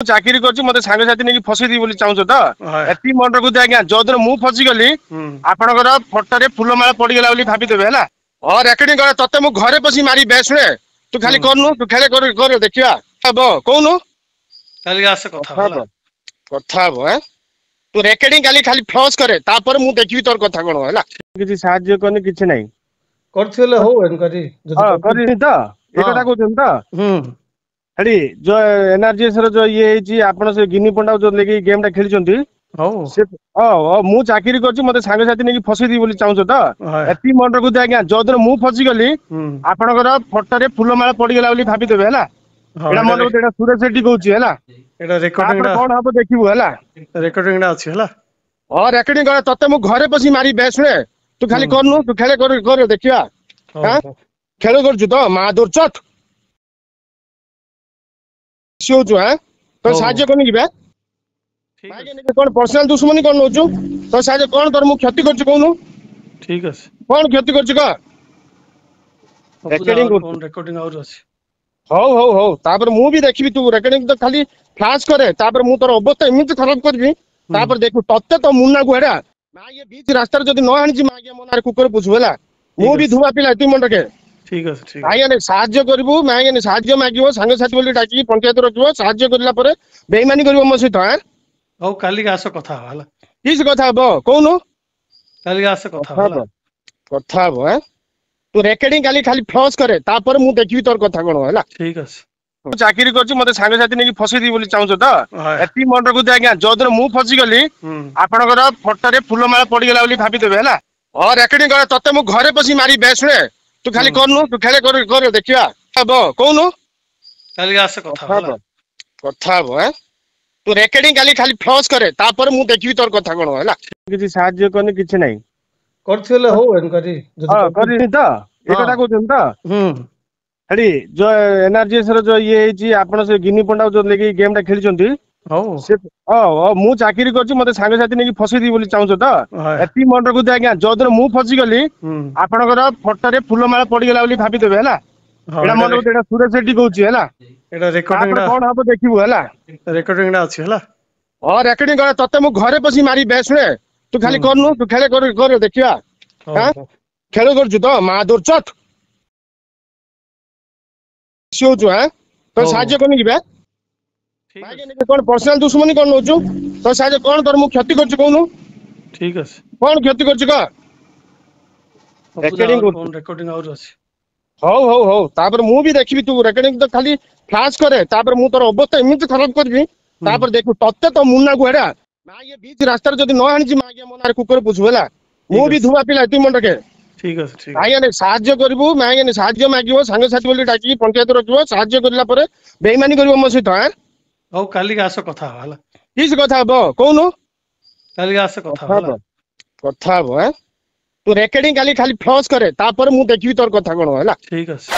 ଚାକିରି କରିଛି ମତେ ସାଙ୍ଗସାଥି ନେଇକି ଫସେଇଦେବି ବୋଲି ଚାହୁଁଛ ତ ହଁ। ଏତିକି ମନେ ରଖୁଛି ଆଜ୍ଞା ଯୋଉଦିନ ମୁଁ ଫସିଗଲି ଆପଣଙ୍କର ଫଟୋରେ ଫୁଲମାଳ ପଡିଗଲା ବୋଲି ଭାବିଦେବେ ହେଲା। ହଁ ରେକର୍ଡିଂ କର ତତେ ମୁଁ ଘରେ ପଶି ମାରି ବେ ଶୁଣେ ତୁ ଖାଲି କରୁନୁ ତୁ ଖେଳେ କର ଦେଖିବା ହବ କହୁନୁ କାଲି ଆସ କଥା ହବ କଥା ହବ ତୁ ରେକର୍ଡିଂ କାଲି ଖାଲି ଫ୍ଲସ୍ କରେ ତାପରେ ମୁଁ ଦେଖିବି ତୋର କଥା କଣ ହେଲା। କିଛି ସାହାଯ୍ୟ କରିନି କିଛି ନାହିଁ କରିଥିଲେ ହଉ ଏନକାରୀ ଯଦି ହଁ କରିନି ତ ଏ କଥା କହୁଛନ୍ତି ତ ହେଠି ଯୋଉ ଏନଆରଜିଏସ ର ଯୋଉ ଇଏ ହେଇଛି ଆପଣ ସେ ଗିନି ପଣ୍ଡା ଯୋଉ ନେଇକି ଗେମ୍ ଟା ଖେଳିଛନ୍ତି ହଉ ସେ ମୁଁ ଚାକିରି କରିଛି ମତେ ସାଙ୍ଗସାଥି ନେଇକି ଫସେଇଦେବି ବୋଲି ଚାହୁଁଛ ତ ଏତିକି ମନେ ରଖୁଛି ଆଜ୍ଞା ଯୋଉଦିନ ମୁଁ ଫସିଗଲି ଆପଣଙ୍କର ଫଟୋରେ ଫୁଲମାଳ ପଡିଗଲା ବୋଲି ଭାବିଦେବେ ହେଲା। ଏଇଟା ମନେ ରଖୁଛି ଏଇଟା ସୁରେଶ ସେଠି କହୁଛି ହେଲା ଏଟା ରେକର୍ଡିଂ ତାପରେ କଣ ହବ ଦେଖିବୁ ହେଲା। ଟା ଅଛି ହେଲା। ହଁ ରେକର୍ଡିଂ କର ତତେ ମୁଁ ଘରେ ପଶି ମାରି ବେ ଶୁଣେ ତୁ ଖାଲି କରୁନୁ ତୁ ଖେଳେ କର ଦେଖିବା ଖେଳ କରୁଛୁ ତ ମା ଦୌଚତ ହଉଛୁ ତ ସାହାଯ୍ୟ କରିନି ଯିବେ କଣ ପର୍ସନାଲ ଦୁଶ୍ମନୀ କଣ ନଉଛୁ ତ ସାହାଯ୍ୟ କଣ ତୋର ମୁଁ କ୍ଷତି କରୁଛୁ କହୁନୁ ଠିକ ଅଛି କଣ କ୍ଷତି କରୁଛୁ କହ ରେକର୍ଡିଂ କରୁଛୁ ଅଛି। ହଉ ତାପରେ ମୁଁ ବି ଦେଖିବି ତୁ ରେକର୍ଡିଂ ତ ଖାଲି ଫ୍ଲାସ୍ କରେ ତାପରେ ମୁଁ ତୋର ଅବସ୍ଥା ଏମିତି ଖରାପ କରିବି ତାପରେ ଦେଖିବୁ ତତେ ତ ମୁନାକୁ ହେଡ଼ା ମା ଇଏ ବିଚ ରାସ୍ତାରେ ଯଦି ନ ଆଣିଛି ମା ମୋ ନାଁରେ କୁକୁର ପୁଛୁ ହେଲା ମୁଁ ବି ଧୁଆ ପିଲା ଏତିକି ମନେ ରଖେ। ଠିକ ଅଛି ଆଜ୍ଞା ସାହାଯ୍ୟ କରିବୁ ଆଜ୍ଞା ସାହାଯ୍ୟ ମାଗିବ ସାଙ୍ଗସାଥି ବୋଲି ଡାକିକି ପଞ୍ଚାୟତ ରଖିବ ସାହାଯ୍ୟ କରିଲା ପରେ ବେଇମାନି କରିବ ମୋ ସହିତ ହଉ କାଲିକି ଆସ କଥା ହବା ହେଲା। କିସ କଥା ହବ କହୁନୁ କାଲିକି ଆସ କଥା ହବା ହେଲା। କଥା ହବ ତୁ ରେକର୍ଡିଂ କାଲି ଖାଲି ଫ୍ଲସ୍ କରେ ତାପରେ ମୁଁ ଦେଖିବି ତୋର କଥା କଣ ହେଲା। ଠିକ ଅଛି ମୁଁ ଚାକିରି କରିଛି ମତେ ସାଙ୍ଗସାଥି ନେଇକି ଫସେଇଦେବି ବୋଲି ଚାହୁଁଛ ତ ଏତିକି ମନେ ରଖୁଛି ଆଜ୍ଞା ଯୋଉଦିନ ମୁଁ ଫସିଗଲି ଆପଣଙ୍କର ଫଟୋରେ ଫୁଲମାଳ ପଡିଗଲା ବୋଲି ଭାବିଦେବେ ହେଲା। ହଁ ରେକର୍ଡିଂ କର ତତେ ମୁଁ ଘରେ ପଶି ମାରି ବେ ଶୁଣେ ତୁ ଖାଲି କରୁନୁ ତୁ ଖେଳେ କର ଦେଖିବା ହବ କହୁନୁ କାଲିକି ଆସ କଥା ହବା କଥା ହବ ତୁ ରେକର୍ଡିଂ କାଲି ଖାଲି ଫ୍ଲସ୍ କରେ ତାପରେ ମୁଁ ଦେଖିବି ତୋର କଥା କଣ ହେଲା। କିଛି ସାହାଯ୍ୟ କରିନି କିଛି ନାହିଁ କରିଥିଲେ ହଉ ଏନକାରୀ ଯଦି କରିନି ତ ଏ କଥା କହୁଛନ୍ତି ତ ହେଠି ଯୋଉ ଏନଆରଜିଏସ ର ଯୋଉ ଇଏ ହେଇଛି ଆପଣ ସେ ଗିନି ପଣ୍ଡା ଯୋଉ ନେଇକି ଗେମ୍ ଟା ଖେଳିଛନ୍ତି ହଉ ମୁଁ ଚାକିରି କରିଛି ମତେ ସାଙ୍ଗସାଥି ନେଇକି ଫସେଇଦେବି ବୋଲି ଚାହୁଁଛ ତ ଏତିକି ମନେ ରଖୁଛି ଆଜ୍ଞା ଯୋଉଦିନ ମୁଁ ଫସିଗଲି ଆପଣଙ୍କର ଫଟୋରେ ଫୁଲମାଳ ପଡିଗଲା ବୋଲି ଭାବିଦେବେ ହେଲା। ଏଇଟା ମନେ ରଖୁଛି ଏଇଟା ସୁରେଶ ସେଠି କହୁଛି ହେଲା ତାପରେ କଣ ହବ ଦେଖିବୁ ହେଲା। ରେକର୍ଡିଂ ଟା ଅଛି ହେଲା। ହଁ ରେକର୍ଡିଂ କର ତତେ ମୁଁ ଘରେ ପଶି ମାରି ବେ ଶୁଣେ ତୁ ଖାଲି କରୁନୁ ତୁ ଖେଳେ କର ଦେଖିବା ଖେଳ କରୁଛୁ ତ ମା ଦୌଚତ ହଉଛୁ ତ ସାହାଯ୍ୟ କରିନି ଯିବେ କଣ ପର୍ସନାଲ ଦୁଶ୍ମନୀ କଣ ନଉଛୁ ତ ସାହାଯ୍ୟ କଣ ତୋର ମୁଁ କ୍ଷତି କରୁଛୁ କହୁନୁ ଠିକ ଅଛି କଣ କ୍ଷତି କରୁଛୁ କହ ରେକର୍ଡିଂ କରୁଛୁ ଅଛି। ହଉ ତାପରେ ମୁଁ ବି ଦେଖିବି ତୁ ରେକର୍ଡିଂ ତ ଖାଲି ଫ୍ଲାସ୍ କରେ ତାପରେ ମୁଁ ତୋର ଅବସ୍ଥା ଏମିତି ଖରାପ କରିବି ତାପରେ ଦେଖିବୁ ତତେ ତ ମୁନାକୁ ହେଡ଼ା ମା ଇଏ ବିଚ ରାସ୍ତାରେ ଯଦି ନ ଆଣିଛି ମା ମୋ ନାଁରେ କୁକୁର ପୁଛୁ ହେଲା ମୁଁ ବି ଧୁଆ ପିଲା ଏତିକି ମନେ ରଖେ। ଠିକ ଅଛି ଆଜ୍ଞା ସାହାଯ୍ୟ କରିବୁ ଆଜ୍ଞା ସାହାଯ୍ୟ ମାଗିବ ସାଙ୍ଗସାଥି ବୋଲି ଡାକିକି ପଞ୍ଚାୟତ ରଖିବ ସାହାଯ୍ୟ କରିଲା ପରେ ବେଇମାନି କରିବ ମୋ ସହିତ ହଉ କାଲିକି ଆସ କଥା ହବା ହେଲା। କିସ କଥା ହବ କହୁନୁ କାଲିକି ଆସ କଥା ହବା ହେଲା। କଥା ହବ ତୁ ରେକର୍ଡିଂ କାଲି ଖାଲି ଫ୍ଲସ୍ କରେ ତାପରେ ମୁଁ ଦେଖିବି ତୋର କଥା କଣ ହେଲା। ଠିକ ଅଛି